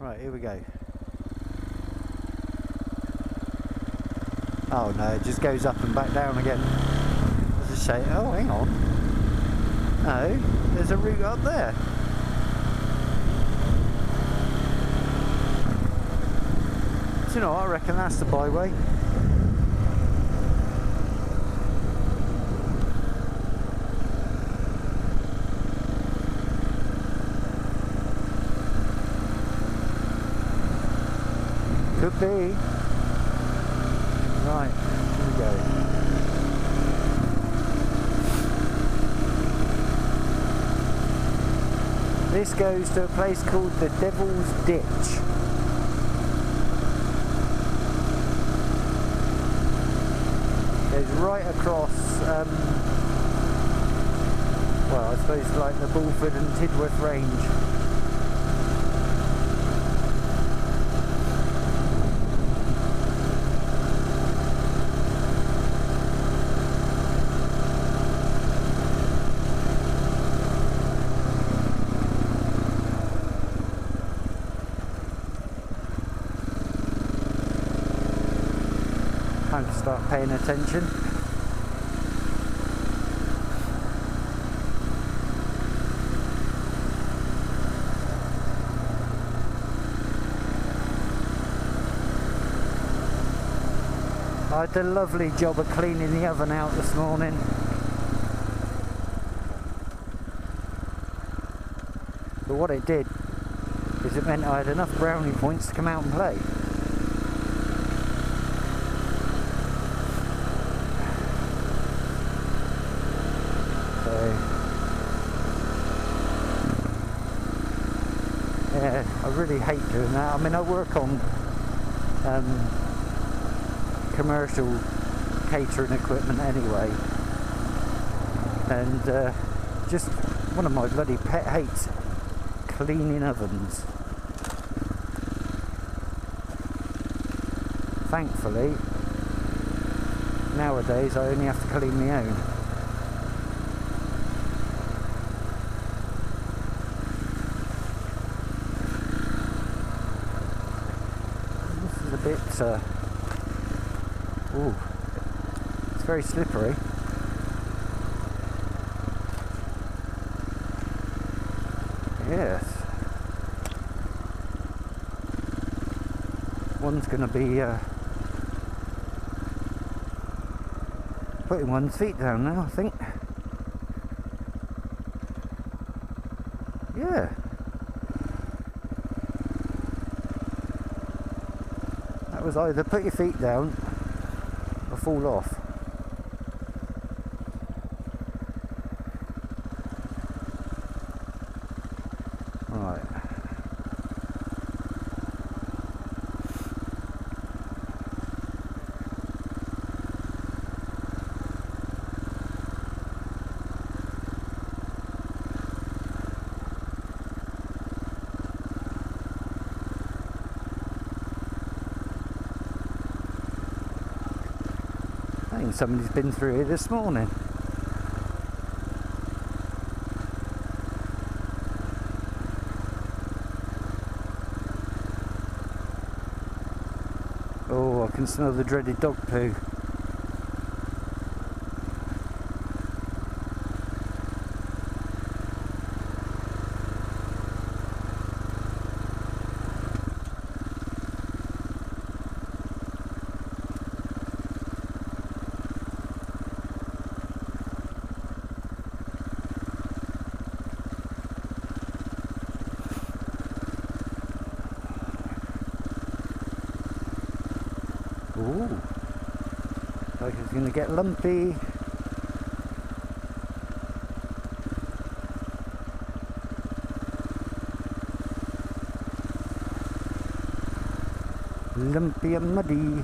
Right, here we go. Oh no, it just goes up and back down again. I'll just say, oh hang on. No, there's a route up there. Do you know what? I reckon that's the byway. Could be. Right, here we go. This goes to a place called the Devil's Ditch. Goes right across, well, I suppose like the Bulford and Tidworth range. Time to start paying attention. I did a lovely job of cleaning the oven out this morning. But what it did is it meant I had enough brownie points to come out and play. Yeah, I really hate doing that. I mean, I work on commercial catering equipment anyway, and just one of my bloody pet hates, cleaning ovens. Thankfully, nowadays I only have to clean my own. A bit ooh, it's very slippery. Yes, one's going to be putting one's feet down now, I think. Yeah. That was either put your feet down or fall off. Right. I think somebody's been through here this morning. Oh, I can smell the dreaded dog poo. Ooh, like it's going to get lumpy. Lumpy and muddy.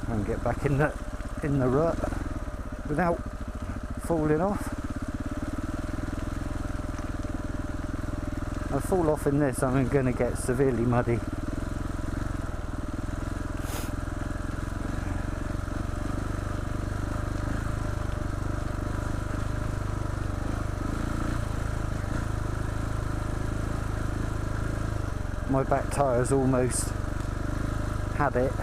And get back in the rut without falling off. If I fall off in this, I'm going to get severely muddy. my back tyre's almost had it,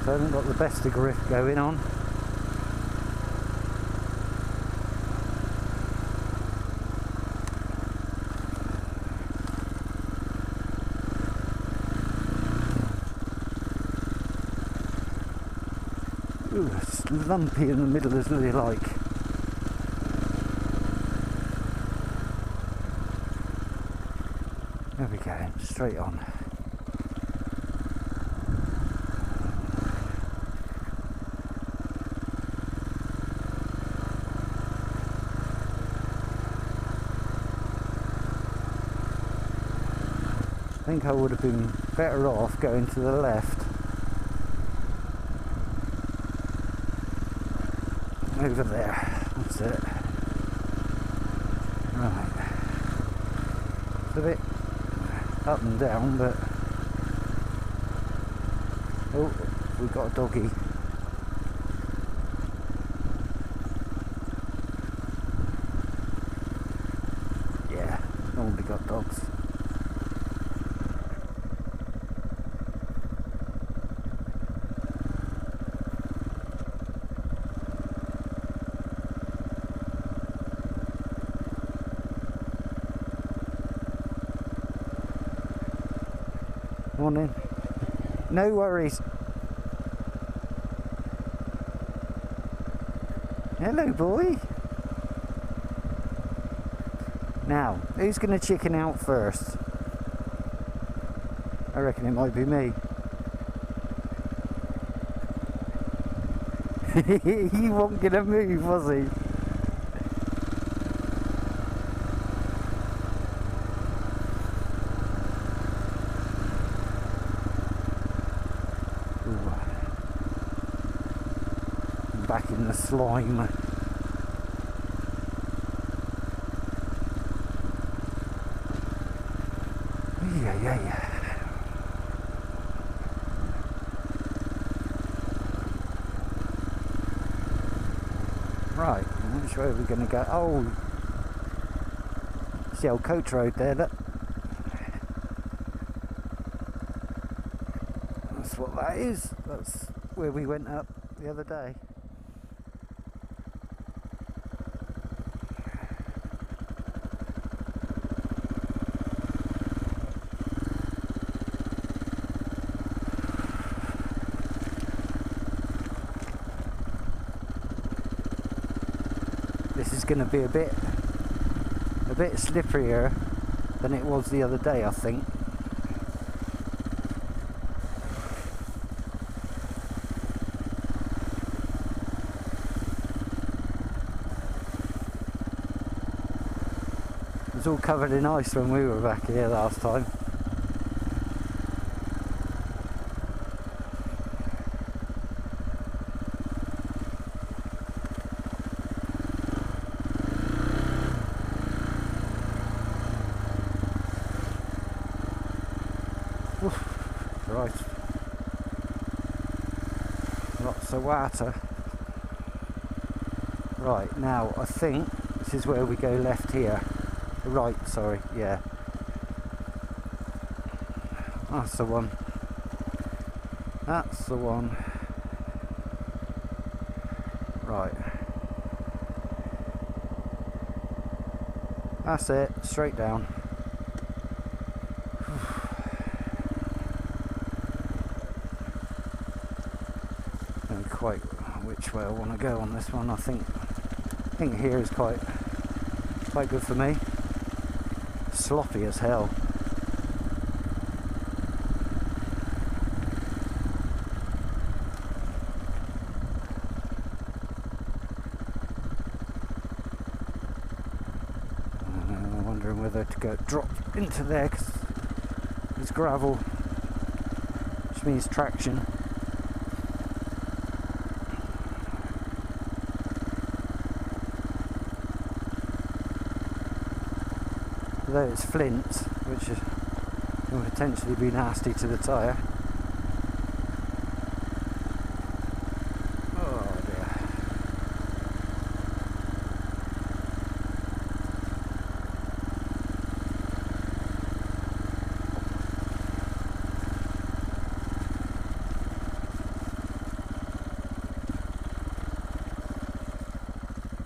so I haven't got the best of grip going on. Ooh, it's lumpy in the middle as they like. There we go, straight on. I think I would have been better off going to the left. Over there, that's it. Right. It's a bit up and down, but oh, we've got a doggy. Yeah, normally got dogs. Morning. No worries. Hello, boy. Now, who's going to chicken out first? I reckon it might be me. He wasn't going to move, was he? Back in the slime. Yeah. Right, which way are we going to go? Oh, it's the old coach road there, look. That's what that is. That's where we went up the other day. This is going to be a bit slipperier than it was the other day, I think. It was all covered in ice when we were back here last time. Right, lots of water. Right, now I think this is where we go left here. Right, sorry, yeah. That's the one. That's the one. Right. That's it, straight down. Quite which way I want to go on this one. I think here is quite good for me. Sloppy as hell. I'm wondering whether to go drop into there because it's gravel, which means traction. Although it's flint, which can potentially be nasty to the tyre. Oh dear.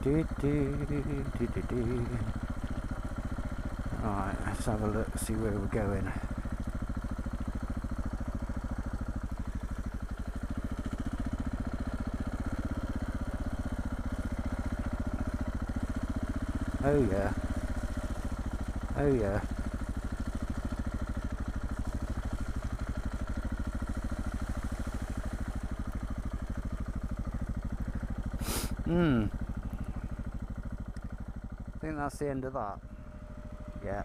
Alright, let's have a look, see where we're going. Oh yeah. Oh yeah. I think that's the end of that. Yeah.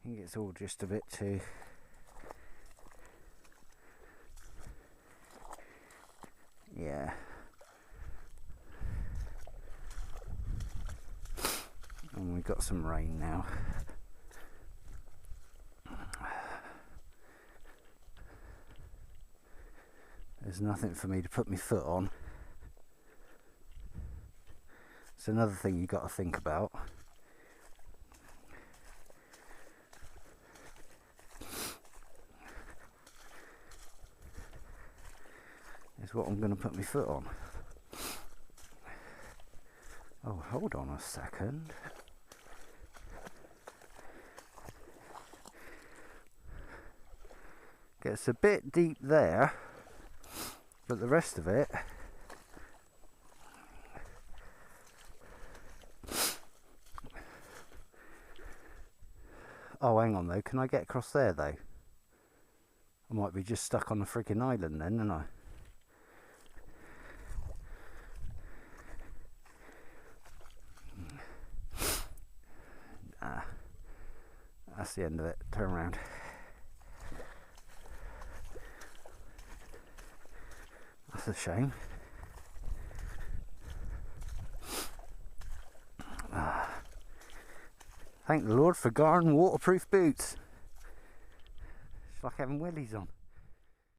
I think it's all just a bit too... Yeah. And we've got some rain now. There's nothing for me to put my foot on. It's another thing you've got to think about. Is what I'm going to put my foot on. Oh, hold on a second. Gets a bit deep there, but the rest of it... Oh, hang on though, can I get across there though? I might be just stuck on a freaking island then, aren't I? That's the end of it. Turn around. That's a shame. Thank the Lord for garden waterproof boots. It's like having wellies on.